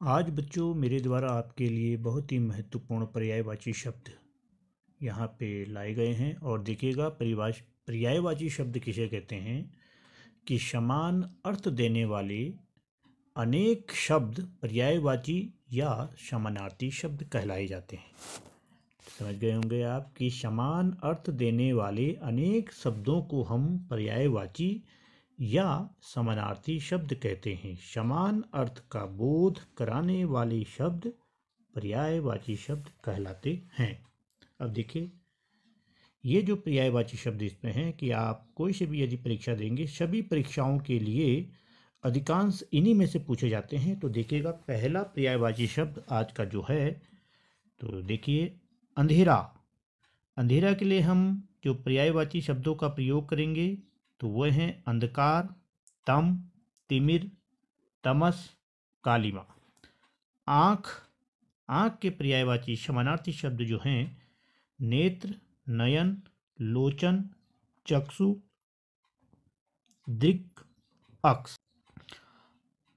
आज बच्चों मेरे द्वारा आपके लिए बहुत ही महत्वपूर्ण पर्यायवाची शब्द यहाँ पे लाए गए हैं। और देखिएगा, पर्यायवाची शब्द किसे कहते हैं कि समान अर्थ देने वाले अनेक शब्द पर्यायवाची या समानार्थी शब्द कहलाए जाते हैं। समझ गए होंगे आप कि समान अर्थ देने वाले अनेक शब्दों को हम पर्यायवाची या समानार्थी शब्द कहते हैं। समान अर्थ का बोध कराने वाले शब्द पर्यायवाची शब्द कहलाते हैं। अब देखिए, ये जो पर्यायवाची शब्द इसमें हैं कि आप कोई से भी यदि परीक्षा देंगे, सभी परीक्षाओं के लिए अधिकांश इन्हीं में से पूछे जाते हैं। तो देखिएगा, पहला पर्यायवाची शब्द आज का जो है, तो देखिए अंधेरा। अंधेरा के लिए हम जो पर्यायवाची शब्दों का प्रयोग करेंगे तो वह हैं अंधकार, तम, तिमिर, तमस, कालिमा। आँख, आँख के पर्यायवाची समानार्थी शब्द जो हैं नेत्र, नयन, लोचन, चक्षु, दृक्, अक्ष।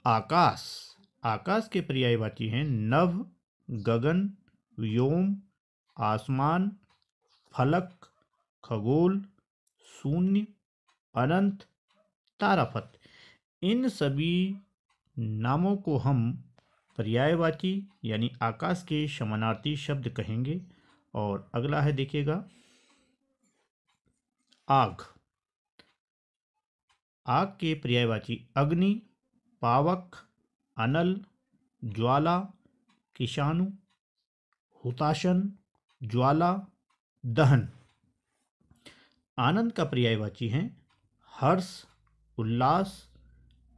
आकाश, आकाश के पर्यायवाची हैं नभ, गगन, व्योम, आसमान, फलक, खगोल, शून्य, अनंत, तारापथ। इन सभी नामों को हम पर्यायवाची यानी आकाश के समानार्थी शब्द कहेंगे। और अगला है देखिएगा आग। आग के पर्यायवाची अग्नि, पावक, अनल, ज्वाला, किशानु, हुताशन, ज्वाला, दहन। आनंद का पर्यायवाची हैं हर्ष, उल्लास,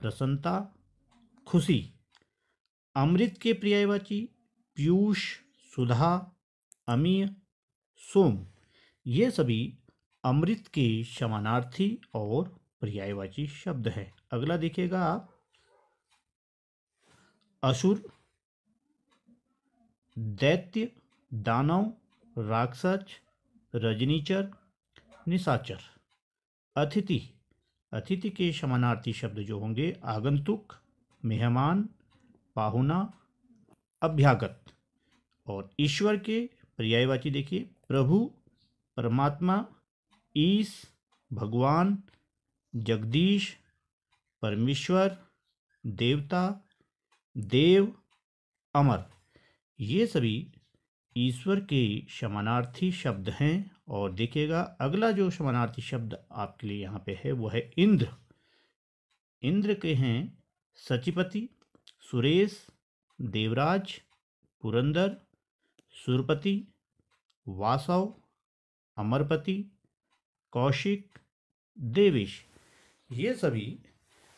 प्रसन्नता, खुशी। अमृत के पर्यायवाची पीयूष, सुधा, अमीय, सोम। ये सभी अमृत के समानार्थी और पर्यायवाची शब्द हैं। अगला देखिएगा आप असुर, दैत्य, दानव, राक्षस, रजनीचर, निशाचर। अतिथि, अतिथि के समानार्थी शब्द जो होंगे आगंतुक, मेहमान, पाहुना, अभ्यागत। और ईश्वर के पर्यायवाची देखिए प्रभु, परमात्मा, ईश, भगवान, जगदीश, परमेश्वर, देवता, देव, अमर। ये सभी ईश्वर के समानार्थी शब्द हैं। और देखिएगा अगला जो समानार्थी शब्द आपके लिए यहाँ पे है वो है इंद्र। इंद्र के हैं सचिपति, सुरेश, देवराज, पुरंदर, सुरपति, वासव, अमरपति, कौशिक, देवेश। ये सभी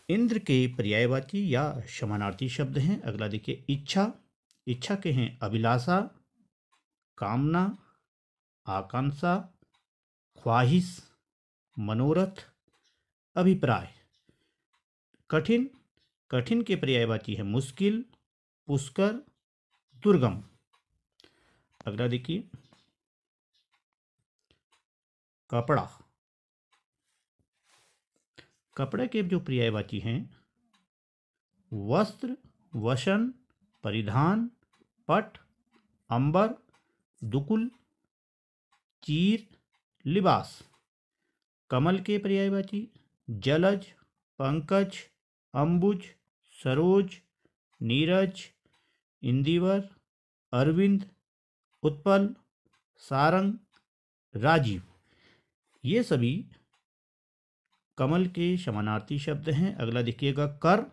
इंद्र के पर्यायवाची या समानार्थी शब्द हैं। अगला देखिए इच्छा। इच्छा के हैं अभिलाषा, कामना, आकांक्षा, ख्वाहिश, मनोरथ, अभिप्राय। कठिन, कठिन के पर्यायवाची है मुश्किल, पुष्कर, दुर्गम। अगला देखिए कपड़ा। कपड़े के जो पर्यायवाची हैं वस्त्र, वसन, परिधान, पट, अंबर, दुकुल, चीर, लिबास। कमल के पर्यायवाची जलज, पंकज, अंबुज, सरोज, नीरज, इंदिवर, अरविंद, उत्पल, सारंग, राजीव। ये सभी कमल के समानार्थी शब्द हैं। अगला देखिएगा कर,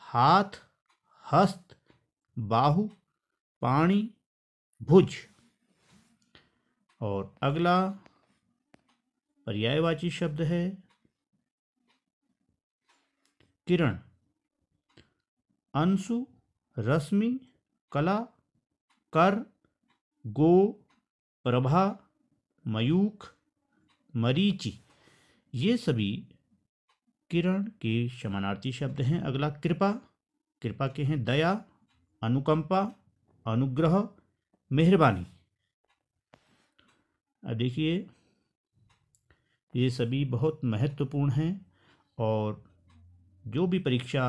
हाथ, हस्त, बाहु, पाणी, भुज। और अगला पर्यायवाची शब्द है किरण। अंशु, रश्मि, कला, कर, गो, प्रभा, मयूख, मरीचि। ये सभी किरण के समानार्थी शब्द हैं। अगला कृपा। कृपा के हैं दया, अनुकंपा, अनुग्रह, मेहरबानी। अब देखिए ये सभी बहुत महत्वपूर्ण हैं और जो भी परीक्षा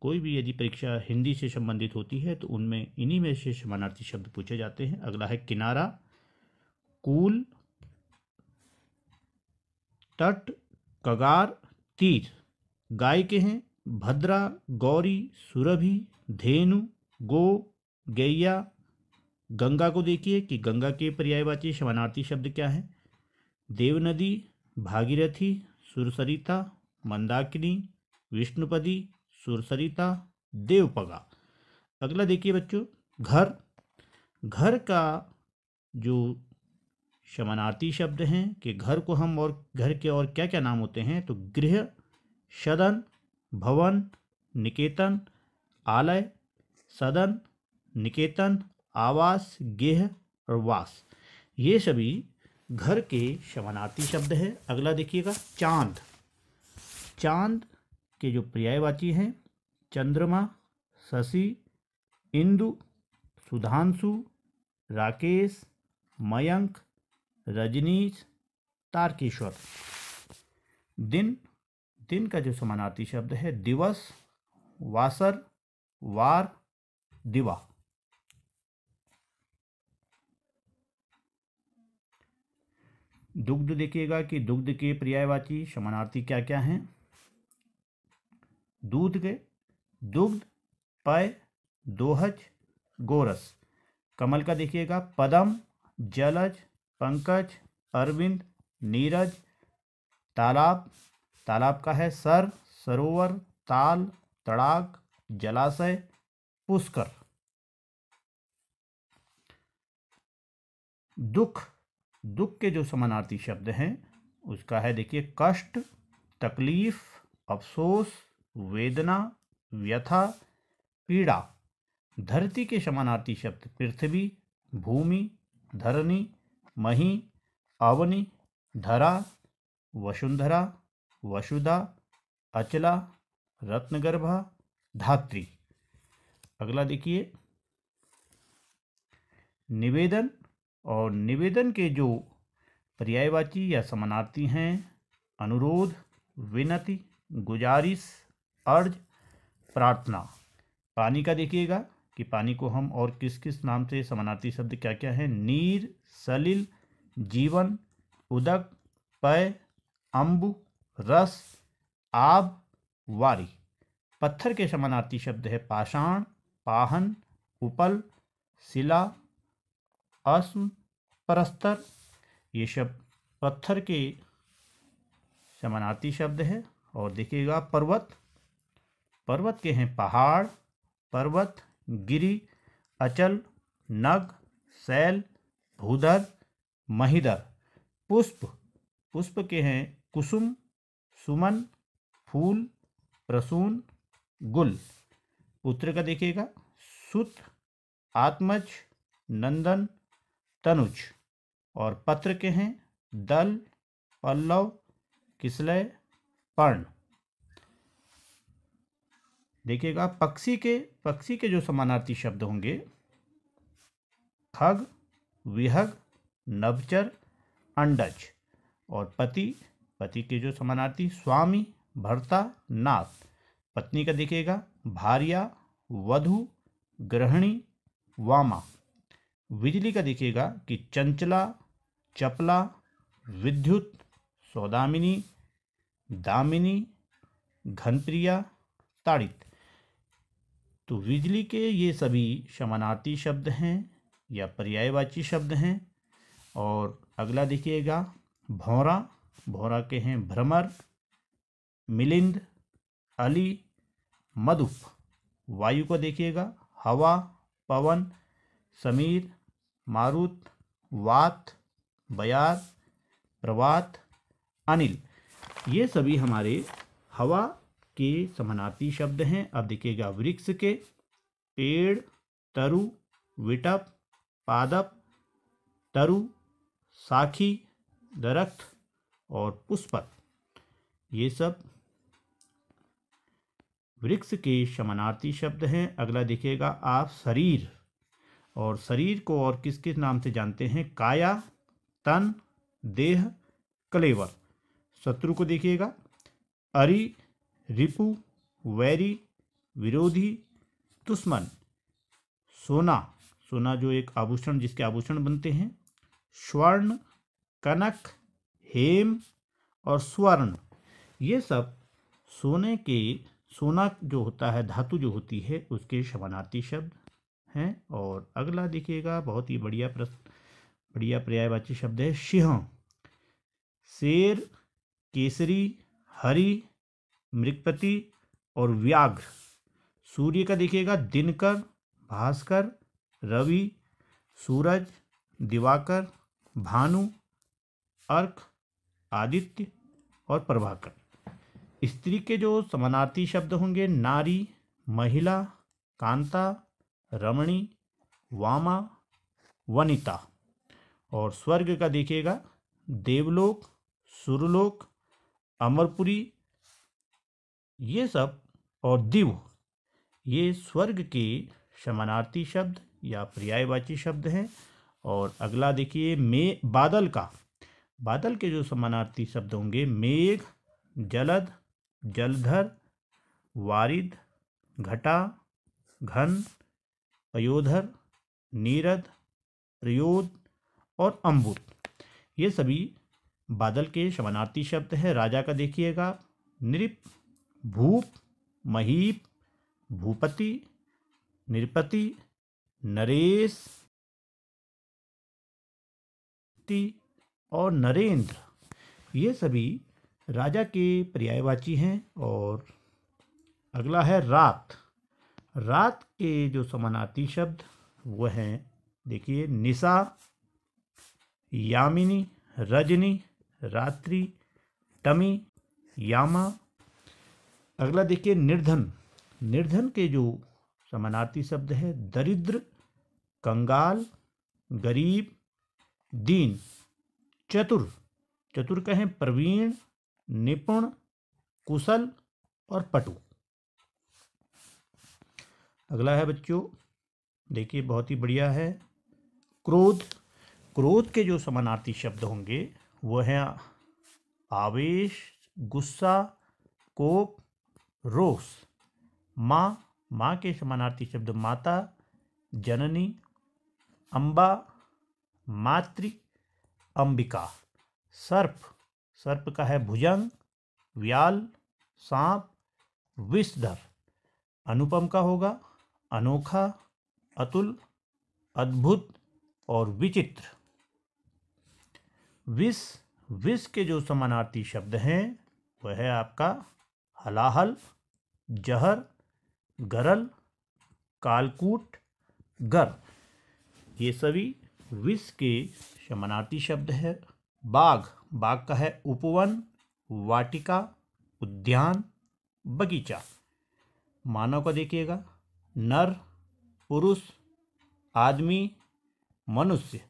कोई भी यदि परीक्षा हिंदी से संबंधित होती है तो उनमें इन्हीं में से समानार्थी शब्द पूछे जाते हैं। अगला है किनारा, कूल, तट, कगार, तीर। गाय के हैं भद्रा, गौरी, सुरभि, धेनु, गो, गैया। गंगा को देखिए कि गंगा के पर्यायवाची समानार्थी शब्द क्या है। देवनदी, भागीरथी, सुरसरिता, मंदाकिनी, विष्णुपदी, सुरसरिता, देवपगा। अगला देखिए बच्चों, घर। घर का जो समानार्थी शब्द हैं कि घर को हम और घर के और क्या क्या नाम होते हैं, तो गृह, सदन, भवन, निकेतन, आलय, सदन, निकेतन, आवास, गेह और वास। ये सभी घर के समानार्थी शब्द हैं। अगला देखिएगा चांद। चांद के जो पर्यायवाची हैं चंद्रमा, शशि, इंदु, सुधांशु, राकेश, मयंक, रजनीश, तारकेश्वर। दिन। दिन का जो समानार्थी शब्द है दिवस, वासर, वार, दिवा। दुग्ध देखिएगा कि दुग्ध के पर्यायवाची समानार्थी क्या क्या हैं। दूध के दुग्ध, पय, दोहज, गोरस। कमल का देखिएगा पदम, जलज, पंकज, अरविंद, नीरज। तालाब। तालाब का है सर, सरोवर, ताल, तड़ाग, जलाशय, पुष्कर। दुख। दुख के जो समानार्थी शब्द हैं उसका है देखिए कष्ट, तकलीफ, अफसोस, वेदना, व्यथा, पीड़ा। धरती के समानार्थी शब्द पृथ्वी, भूमि, धरणी, मही, अवनी, धरा, वसुंधरा, वसुधा, अचला, रत्नगर्भा, धात्री। अगला देखिए निवेदन। और निवेदन के जो पर्यायवाची या समानार्थी हैं अनुरोध, विनती, गुजारिश, अर्ज, प्रार्थना। पानी का देखिएगा कि पानी को हम और किस किस नाम से समानार्थी शब्द क्या क्या हैं। नीर, सलिल, जीवन, उदक, पय, अम्बु, रस, आब, वारी। पत्थर के समानार्थी शब्द है पाषाण, पाहन, उपल, शिला, अस्म, परस्तर। ये शब्द पत्थर के समानार्थी शब्द है। और देखिएगा पर्वत। पर्वत के हैं पहाड़, पर्वत, गिरि, अचल, नग, शैल, भूधर, महीधर। पुष्प। पुष्प के हैं कुसुम, सुमन, फूल, प्रसून, गुल। पुत्र का देखिएगा सुत, आत्मज, नंदन, तनुज। और पत्र के हैं दल, पल्लव, किसलय, पर्ण। देखिएगा पक्षी के जो समानार्थी शब्द होंगे खग, विहग, नभचर, अंडज। और पति के जो समानार्थी स्वामी, भर्ता, नाथ। पत्नी का देखिएगा भार्या, वधु, गृहिणी, वामा। बिजली का देखिएगा कि चंचला, चपला, विद्युत, सौदामिनी, दामिनी, घनप्रिया, ताड़ित। तो बिजली के ये सभी समानार्थी शब्द हैं या पर्यायवाची शब्द हैं। और अगला देखिएगा भौरा। भौरा के हैं भ्रमर, मिलिंद, अली, मधुप। वायु को देखिएगा हवा, पवन, समीर, मारुत, वात, बयार, प्रवात, अनिल। ये सभी हमारे हवा के समानार्थी शब्द हैं। अब देखिएगा वृक्ष के पेड़, तरु, विटप, पादप, तरु, साखी, दरख्त और पुष्पक। ये सब वृक्ष के समानार्थी शब्द हैं। अगला देखिएगा आप शरीर। और शरीर को और किस किस नाम से जानते हैं। काया, तन, देह, कलेवर। शत्रु को देखिएगा अरि, रिपु, वैरी, विरोधी, दुश्मन। सोना, सोना जो एक आभूषण, जिसके आभूषण बनते हैं। स्वर्ण, कनक, हेम और स्वर्ण, ये सब सोने के, सोना जो होता है, धातु जो होती है, उसके समानार्थी शब्द हैं। और अगला देखिएगा, बहुत ही बढ़िया प्रश्न, बढ़िया पर्यायवाची शब्द है सिंह। शेर, केसरी, हरि, मृगपति और व्याघ्र। सूर्य का देखिएगा दिनकर, भास्कर, रवि, सूरज, दिवाकर, भानु, अर्क, आदित्य और प्रभाकर। स्त्री के जो समानार्थी शब्द होंगे नारी, महिला, कांता, रमणी, वामा, वनिता। और स्वर्ग का देखिएगा देवलोक, सुरलोक, अमरपुरी, ये सब, और दिव, ये स्वर्ग के समानार्थी शब्द या पर्यायवाची शब्द हैं। और अगला देखिए बादल का, बादल के जो समानार्थी शब्द होंगे मेघ, जलद, जलधर, वारिद, घटा, घन, पयोधर, नीरद, प्रयोद और अम्बुत। ये सभी बादल के समानार्थी शब्द हैं। राजा का देखिएगा नृप, भूप, महीप, भूपति, नृपति, नरेश और नरेंद्र, ये सभी राजा के पर्यायवाची हैं। और अगला है रात। रात के जो समानार्थी शब्द वो हैं, देखिए निशा, यामिनी, रजनी, रात्रि, टमी, यामा। अगला देखिए निर्धन। निर्धन के जो समानार्थी शब्द है दरिद्र, कंगाल, गरीब, दीन। चतुर, चतुर कहें प्रवीण, निपुण, कुशल और पटु। अगला है बच्चों, देखिए बहुत ही बढ़िया है क्रोध। क्रोध के जो समानार्थी शब्द होंगे वो हैं आवेश, गुस्सा, कोप, रोष। माँ, माँ के समानार्थी शब्द माता, जननी, अम्बा, मातृ, अंबिका। सर्प, सर्प का है भुजंग, व्याल, सांप, विषधर। अनुपम का होगा अनोखा, अतुल, अद्भुत और विचित्र। विष, विष के जो समानार्थी शब्द हैं वह है आपका हलाहल, जहर, गरल, कालकूट, गर। ये सभी विष के समानार्थी शब्द है। बाग, बाग का है उपवन, वाटिका, उद्यान, बगीचा। मानव का देखिएगा नर, पुरुष, आदमी, मनुष्य।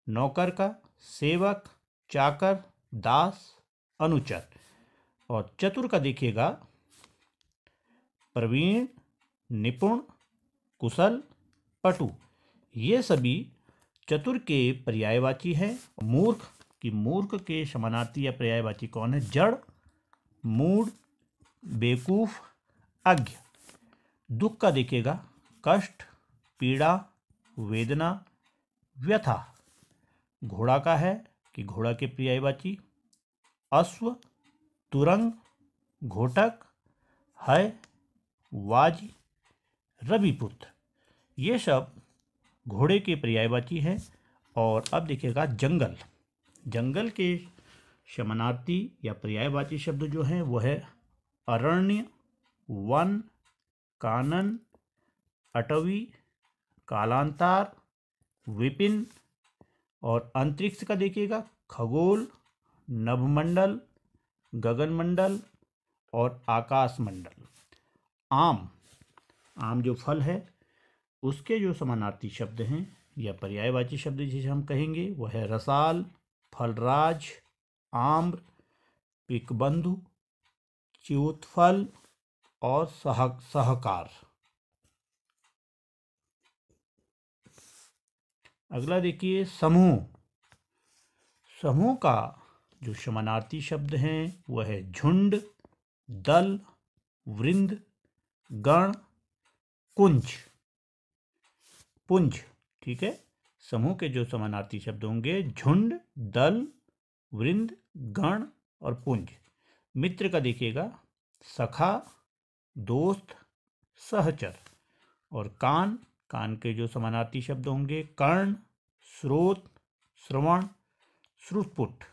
नौकर का सेवक, चाकर, दास, अनुचर। और चतुर का देखिएगा प्रवीण, निपुण, कुशल, पटु। ये सभी चतुर के पर्यायवाची हैं। मूर्ख की, मूर्ख के समानार्थी या पर्यायवाची कौन है? जड़, मूढ़, बेवकूफ, अज्ञ। दुख का देखिएगा कष्ट, पीड़ा, वेदना, व्यथा। घोड़ा का है कि घोड़ा के पर्यायवाची अश्व, तुरंग, घोटक, है, वाज, रविपुत्र। ये सब घोड़े के पर्यायवाची है। और अब देखिएगा जंगल। जंगल के समानार्थी या पर्यायवाची शब्द जो हैं वो है अरण्य, वन, कानन, अटवी, कालांतार, विपिन। और अंतरिक्ष का देखिएगा खगोल, नभमंडल, गगनमंडल और आकाशमंडल। आम, आम जो फल है उसके जो समानार्थी शब्द हैं या पर्यायवाची शब्द जिसे हम कहेंगे वो है रसाल, फलराज, आम्र, पिकबंधु, च्युतफल और सहकार। अगला देखिए समूह। समूह का जो समानार्थी शब्द हैं वह है झुंड, दल, वृंद, गण, कुंज, पुंज। ठीक है। समूह के जो समानार्थी शब्द होंगे झुंड, दल, वृंद, गण और पुंज। मित्र का देखिएगा सखा, दोस्त, सहचर। और कान, कान के जो समानार्थी शब्द होंगे कर्ण, स्रोत, श्रवण, श्रुतपुट।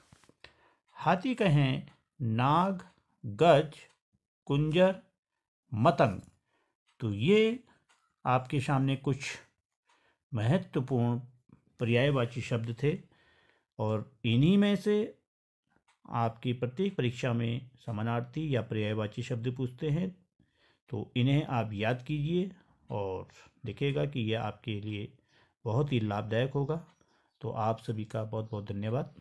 हाथी कहें नाग, गज, कुंजर, मतंग। तो ये आपके सामने कुछ महत्वपूर्ण पर्यायवाची शब्द थे और इन्हीं में से आपकी प्रत्येक परीक्षा में समानार्थी या पर्यायवाची शब्द पूछते हैं। तो इन्हें आप याद कीजिए और देखिएगा कि यह आपके लिए बहुत ही लाभदायक होगा। तो आप सभी का बहुत बहुत धन्यवाद।